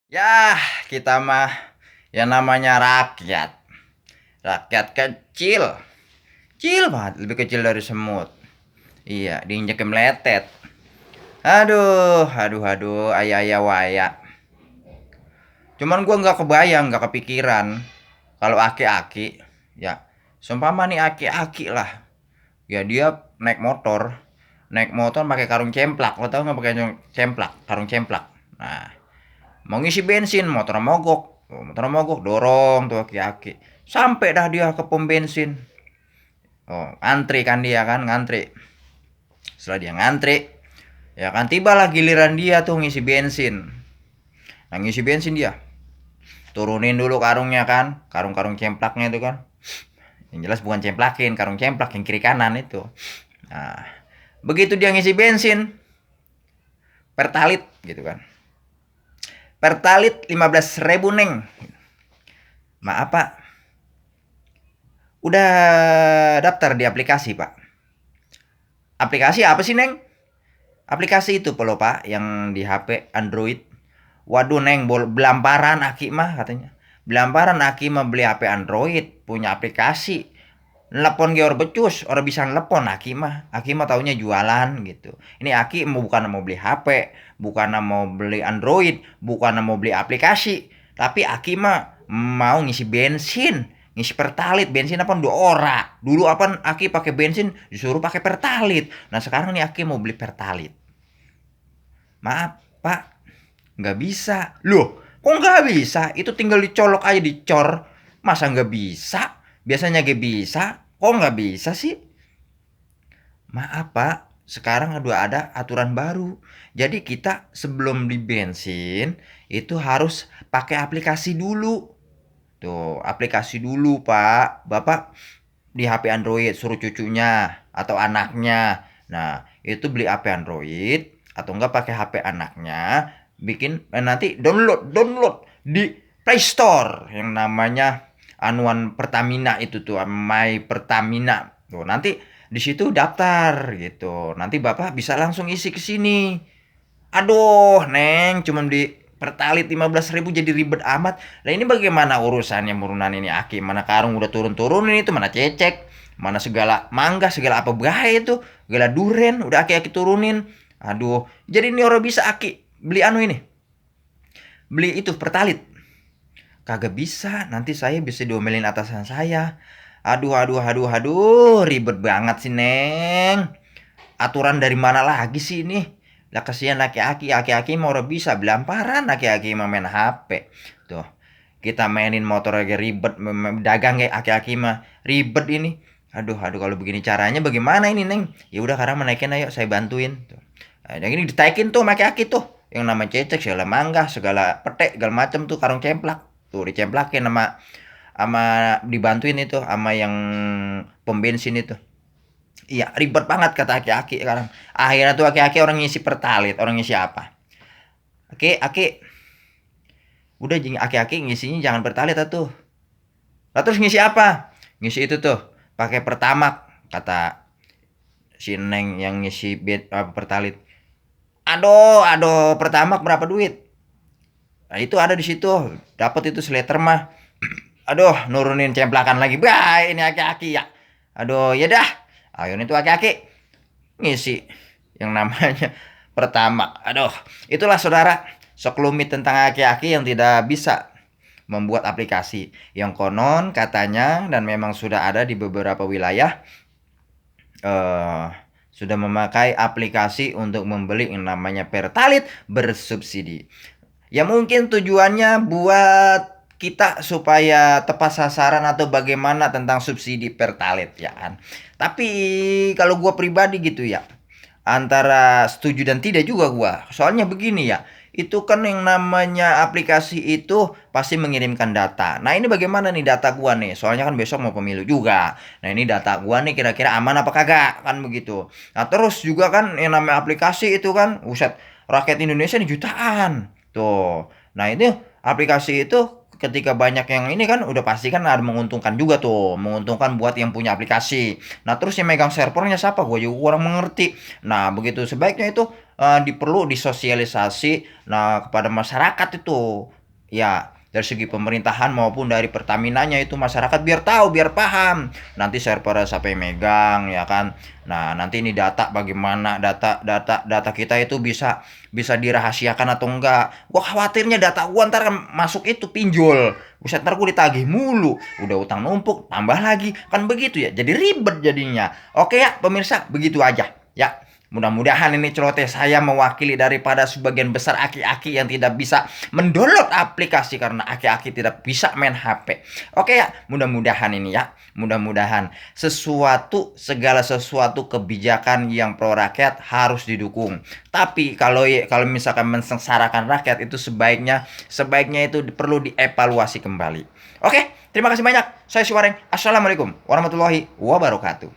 Yah, kita mah yang namanya rakyat. Rakyat kecil. Kecil banget, lebih kecil dari semut. Iya, diinjek meletet. Aduh, aduh, aduh, ayah, ayah, waya. Cuman gua nggak kebayang, nggak kepikiran. Kalau aki-aki, ya, seumpama nih aki-aki lah. Ya dia naik motor. Naik motor pakai karung cemplak. Lo tau nggak pakai cemplak? Karung cemplak. Nah, mau ngisi bensin, motor mogok. Motor mogok, dorong tuh aki-aki. Sampai dah dia ke pom bensin. Oh, ngantri kan dia kan, ngantri. Setelah dia ngantri, ya kan tibalah giliran dia tuh ngisi bensin. Nah, ngisi bensin dia. Turunin dulu karungnya kan, karung-karung cemplaknya itu kan. Yang jelas bukan cemplakin, karung cemplak yang kiri kanan itu. Nah, begitu dia ngisi bensin, pertalit gitu kan. Pertalit 15.000 neng. Maaf pak, udah daftar di aplikasi pak. Aplikasi apa sih neng? Aplikasi itu polo pak, yang di HP Android. Waduh neng, belamparan aki mah katanya. Belamparan aki mah beli HP Android, punya aplikasi. Telepon ge orang becus, orang bisa telepon Aki mah taunya jualan gitu. Ini Aki mau bukan mau beli HP, bukan mau beli Android, bukan mau beli aplikasi, tapi Aki mah mau ngisi bensin, ngisi pertalit, bensin apa 2 ora. Dulu apa Aki pakai bensin disuruh pakai pertalit. Nah sekarang nih Aki mau beli pertalit. Maaf Pak, nggak bisa. Loh, kok nggak bisa? Itu tinggal dicolok aja dicor. Masa nggak bisa? Biasanya nggak bisa. Kok nggak bisa sih? Maaf Pak, sekarang ada aturan baru. Jadi kita sebelum di bensin itu harus pakai aplikasi dulu. Tuh, aplikasi dulu Pak. Bapak di HP Android suruh cucunya atau anaknya. Nah, itu beli HP Android atau enggak pakai HP anaknya, bikin nanti download di Play Store yang namanya anuan Pertamina itu tuh, My Pertamina. Tuh, nanti di situ daftar gitu. Nanti Bapak bisa langsung isi ke sini. Aduh, Neng, cuma di pertalit 15.000 jadi ribet amat. Nah ini bagaimana urusannya murunan ini Aki? Mana karung udah turun-turunin itu, mana cecek, mana segala mangga, segala apa bahaya itu, segala duren udah Aki-Aki turunin. Aduh, jadi ini orang bisa Aki beli anu ini, beli itu pertalit. Kagak bisa, nanti saya bisa diomelin atasan saya. Aduh, aduh, aduh, aduh, ribet banget sih Neng. Aturan dari mana lagi sih ini? Lah kasihan aki-aki, aki-aki mau bisa belamparan aki-aki mah main HP. Tuh, kita mainin motor aja ribet, dagang kayak aki-aki mah ribet ini. Aduh, aduh kalau begini caranya bagaimana ini, Neng? Ya udah karena menaikin ayo saya bantuin. Tuh. Nah, yang ini ditaikin tuh sama aki-aki tuh. Yang nama cecek segala mangga, segala petek, segala macem tuh karung cemplak. Tuh dicemplakin sama sama dibantuin itu sama yang pom bensin itu. Iya, ribet banget kata aki-aki sekarang. Akhirnya tuh aki-aki orang ngisi pertalit, orang ngisi apa? Aki, udah aki-aki ngisinya jangan pertalit tuh. Lah terus ngisi apa? Ngisi itu tuh, pakai pertamak kata si Neng yang ngisi pertalit. Aduh, aduh, pertamak berapa duit? Nah, itu ada di situ. Dapat itu sleter mah. Aduh, nurunin cemplakan lagi. Bah, ini aki-aki ya. Aduh, ya dah. Ayo itu aki-aki ngisi yang namanya pertama. Aduh, itulah saudara sekelumit tentang aki-aki yang tidak bisa membuat aplikasi. Yang konon katanya dan memang sudah ada di beberapa wilayah eh sudah memakai aplikasi untuk membeli yang namanya Pertalite bersubsidi. Ya mungkin tujuannya buat kita supaya tepat sasaran atau bagaimana tentang subsidi Pertalite ya kan. Tapi kalau gua pribadi gitu ya, antara setuju dan tidak juga gua. Soalnya begini ya, itu kan yang namanya aplikasi itu pasti mengirimkan data. Nah, ini bagaimana nih data gua nih? Soalnya kan besok mau pemilu juga. Nah, ini data gua nih kira-kira aman apa kagak? Kan begitu. Nah, terus juga kan yang namanya aplikasi itu kan, uset rakyat Indonesia nih jutaan. Tuh. Nah, ini aplikasi itu ketika banyak yang ini kan udah pasti kan ada menguntungkan juga tuh, menguntungkan buat yang punya aplikasi. Nah, terus yang megang servernya siapa? Gue juga kurang mengerti. Nah, begitu sebaiknya itu perlu disosialisasi kepada masyarakat itu. Ya, dari segi pemerintahan maupun dari Pertaminanya itu masyarakat biar tahu, biar paham. Nanti server siapa yang megang ya kan. Nah, nanti ini data bagaimana data kita itu bisa bisa dirahasiakan atau enggak. Gua khawatirnya data gua ntar masuk itu pinjol. Buset, ntar gua ditagih mulu. Udah utang numpuk, tambah lagi. Kan begitu ya. Jadi ribet jadinya. Oke ya, pemirsa, begitu aja. Ya. Mudah-mudahan ini celoteh saya mewakili daripada sebagian besar aki-aki yang tidak bisa mendownload aplikasi karena aki-aki tidak bisa main HP. Oke ya, mudah-mudahan ini ya. Mudah-mudahan segala sesuatu kebijakan yang pro rakyat harus didukung. Tapi kalau misalkan mensengsarakan rakyat itu sebaiknya itu perlu dievaluasi kembali. Oke, terima kasih banyak. Saya Suwareng. Assalamualaikum warahmatullahi wabarakatuh.